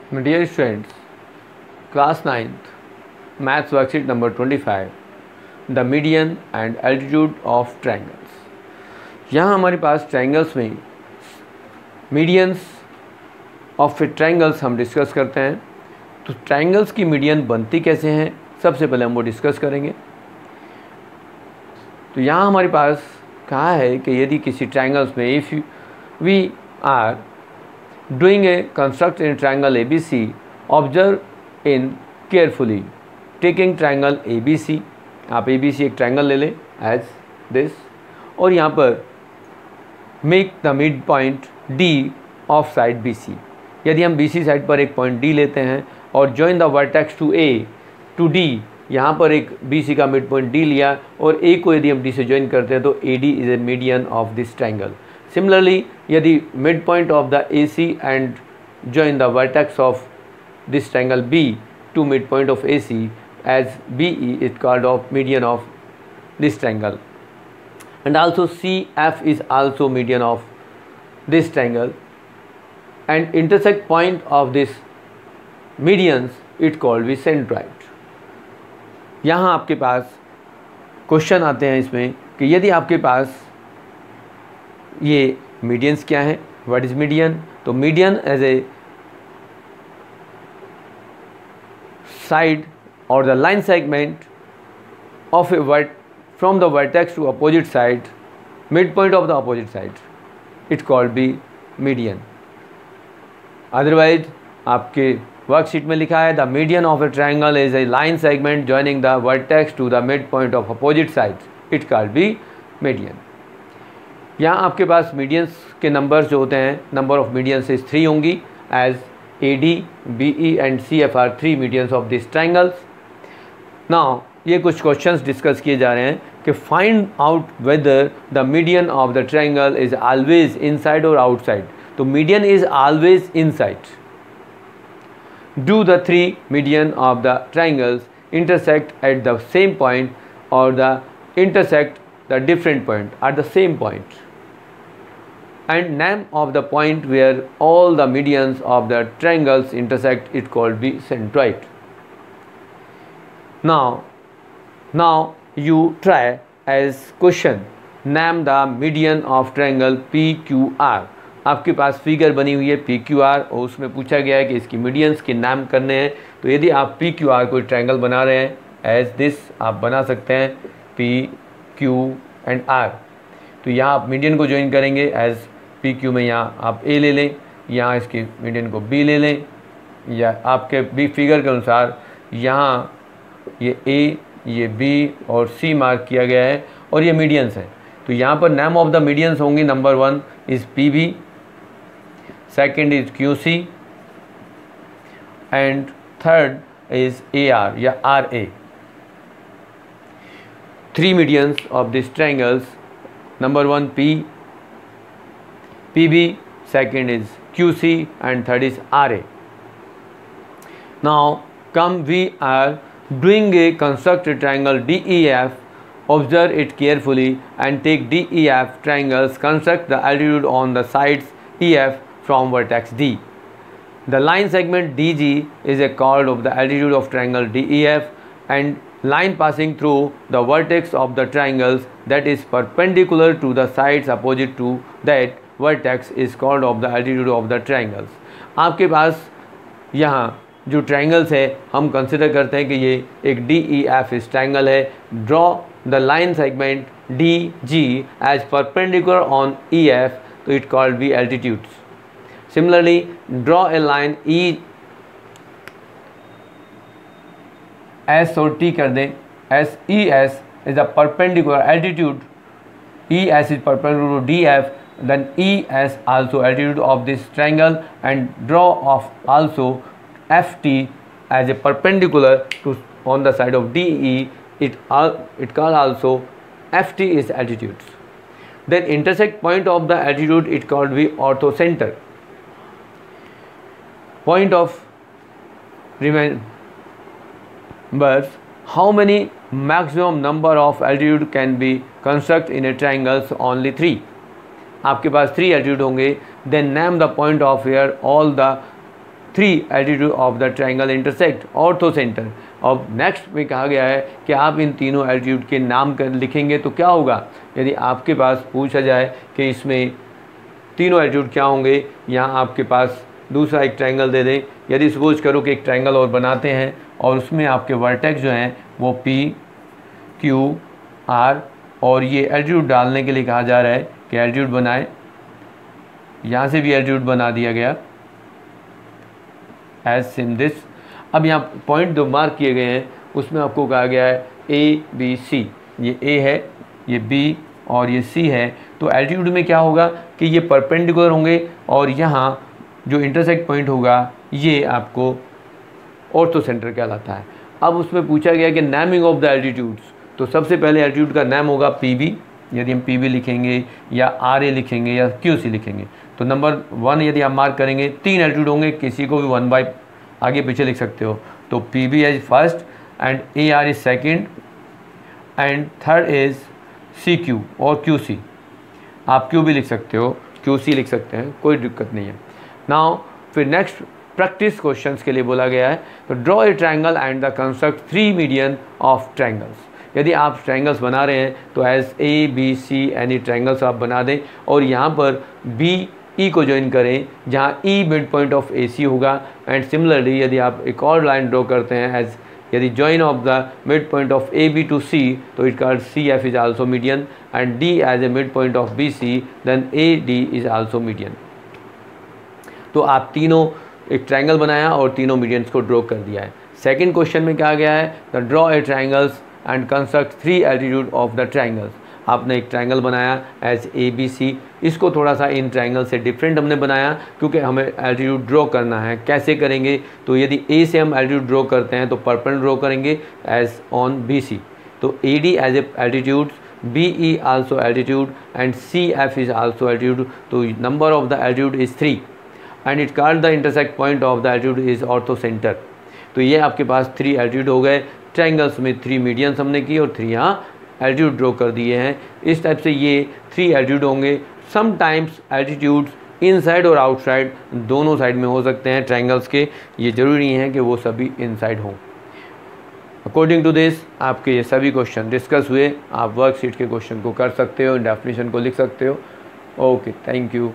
Dear students, class 9th, maths worksheet number 25, the median and altitude of triangles. यहाँ हमारे पास triangles में medians of triangles हम discuss करते हैं। तो ट्रायंगल्स की मीडियन बनती कैसे हैं, सबसे पहले हम वो डिस्कस करेंगे। तो यहाँ हमारे पास कहा है कि यदि किसी ट्रायंगल्स में if we are doing a construct in triangle ABC, observe in carefully taking triangle ABC, आप ABC एक ट्रायंगल ले लें as this, और यहाँ पर make the midpoint D of side BC। यदि हम BC साइड पर एक पॉइंट D लेते हैं और join the vertex to A to D, यहाँ पर एक BC का मिड पॉइंट D लिया और A को यदि हम D से ज्वाइन करते हैं तो AD is a median of this triangle। Similarly, यदि midpoint of the AC and join the vertex of this triangle B to midpoint of AC as BE is called of median of this triangle, and also CF is also median of this triangle, and intersect point of this medians it called be centroid। यहाँ आपके पास question आते हैं इसमें कि यदि आपके पास ये medians क्या है, व्हाट इज मीडियन। तो मीडियन एज ए साइड और the line segment of a vert from the vertex to opposite side, mid point of the opposite side, it called be median. Otherwise आपके worksheet में लिखा है the median of a triangle is a line segment joining the vertex to the mid point of opposite side, it called be median. यहाँ आपके पास medians के numbers जो होते हैं, नंबर ऑफ मीडियंस इज 3 होंगी as AD, BE and CF are 3 medians of this triangles. Now ये कुछ questions discuss किए जा रहे हैं कि find out whether the median of the triangle is always inside और आउटसाइड। तो median is always inside. Do the 3 median of the triangles intersect at the same point और the intersect the different point at the same point, and name of the point where all the medians of the triangles intersect, it called be centroid। Now you try as question, name the median of triangle PQR। आपके पास figure बनी हुई है PQR और उसमें पूछा गया है कि इसकी मीडियंस के नाम करने हैं। तो यदि आप PQR कोई ट्रायंगल बना रहे हैं एज दिस, आप बना सकते हैं Q एंड R। तो यहाँ आप मीडियन को ज्वाइन करेंगे एज PQ में, यहाँ आप A ले लें, यहाँ इसकी मीडियन को B ले लें, या आपके B फिगर के अनुसार यहाँ ये A, ये B और C मार्क किया गया है और ये मीडियंस हैं। तो यहाँ पर नेम ऑफ द मीडियंस होंगे, number 1 is PB, second is QC and third is AR या RA। 3 medians of these triangles, number 1 PB, second is QC and third is RA। Now come, we are doing a construct a triangle DEF, observe it carefully and take DEF triangles, construct the altitude on the sides EF from vertex D। The line segment DG is a chord of the altitude of triangle DEF, and line passing through the vertex of the triangles that is perpendicular to the sides opposite to that vertex is called of the altitude of the triangles। आपके पास यहाँ जो triangles है हम consider करते हैं कि ये एक DEF इस ट्रायंगल है। Draw the line segment DG as perpendicular on EF, तो it called be altitudes. Similarly draw a line S और T कर दें S ES is a perpendicular altitude, ES is perpendicular to DF, then ES also altitude of this triangle, and draw of also FT as a perpendicular to on the side of DE, it called also FT is altitudes। Then intersect point of the altitude, it called be orthocenter। Point of remembers how many maximum number of altitude can be construct in a triangles, only 3। आपके पास 3 altitude होंगे। Then name the point of where all the 3 altitude of the triangle intersect ortho centre. अब next में कहा गया है कि आप इन तीनों एल्टीट्यूड के नाम कर लिखेंगे तो क्या होगा। यदि आपके पास पूछा जाए कि इसमें तीनों एल्टीट्यूड क्या होंगे, यहाँ आपके पास दूसरा एक ट्रायंगल दे दें। यदि सपोज करो कि एक ट्रायंगल और बनाते हैं और उसमें आपके वर्टेक्स जो हैं वो P Q R और ये एल्टीट्यूड डालने के लिए कहा जा रहा है कि एल्टीट्यूड बनाए। यहाँ से भी एल्टीट्यूड बना दिया गया एज सिम दिस। अब यहाँ पॉइंट जो मार्क किए गए हैं उसमें आपको कहा गया है ABC, ये A है, ये B और ये C है। तो एल्टीट्यूड में क्या होगा कि ये परपेंडिकुलर होंगे और यहाँ जो इंटरसेक्ट पॉइंट होगा ये आपको ऑर्थो सेंटर कहलाता है। अब उसमें पूछा गया कि नेमिंग ऑफ द एल्टीट्यूड्स, तो सबसे पहले एल्टीट्यूड का नाम होगा PB। यदि हम PB लिखेंगे या RA लिखेंगे या QC लिखेंगे तो नंबर 1 यदि आप मार्क करेंगे 3 एल्टीट्यूड होंगे, किसी को भी 1 बाय आगे पीछे लिख सकते हो। तो PB is first and AR is second and third is CQ और QC। आप Q भी लिख सकते हो, QC लिख सकते हैं, कोई दिक्कत नहीं है। नाउ फिर नेक्स्ट प्रैक्टिस क्वेश्चंस के लिए बोला गया है तो draw a triangle and the construct 3 median of triangles. यदि आप ट्रायंगल्स बना रहे हैं तो एज ABC एनी ट्रायंगल्स आप बना दें और यहाँ पर BE को ज्वाइन करें जहाँ E mid point of AC होगा। एंड सिमिलरली यदि आप एक और लाइन ड्रॉ करते हैं एज यदि join of the mid point of AB to C तो it called CF is also median and D as a mid point of BC then AD is also median. तो आप तीनों एक triangle बनाया और तीनों मीडियंस को ड्रॉ कर दिया है। सेकंड क्वेश्चन में क्या गया है the draw a triangles and construct 3 altitude of the triangles. आपने एक ट्रायंगल बनाया एज ABC, इसको थोड़ा सा इन ट्रायंगल से डिफरेंट हमने बनाया क्योंकि हमें एल्टीट्यूड ड्रॉ करना है। कैसे करेंगे तो यदि A से हम एल्टीट्यूड ड्रॉ करते हैं तो परपेंडिकुलर ड्रॉ करेंगे एज ऑन BC। तो AD as a altitude, BE also altitude and CF is also altitude. तो number of the altitude is 3 and it called the intersect point of the altitude is orthocentre. तो ये आपके पास 3 altitude हो गए। Triangles में 3 medians हमने की और 3 यहाँ एल्टीट्यूड ड्रॉ कर दिए हैं। इस टाइप से ये 3 एल्टीट्यूड होंगे। समटाइम्स एल्टीट्यूड्स इनसाइड और आउटसाइड दोनों साइड में हो सकते हैं ट्रायंगल्स के, ये ज़रूरी नहीं है कि वो सभी इनसाइड हों। अकॉर्डिंग टू दिस आपके ये सभी क्वेश्चन डिस्कस हुए। आप वर्कशीट के क्वेश्चन को कर सकते हो, डेफिनेशन को लिख सकते हो। Okay, thank you.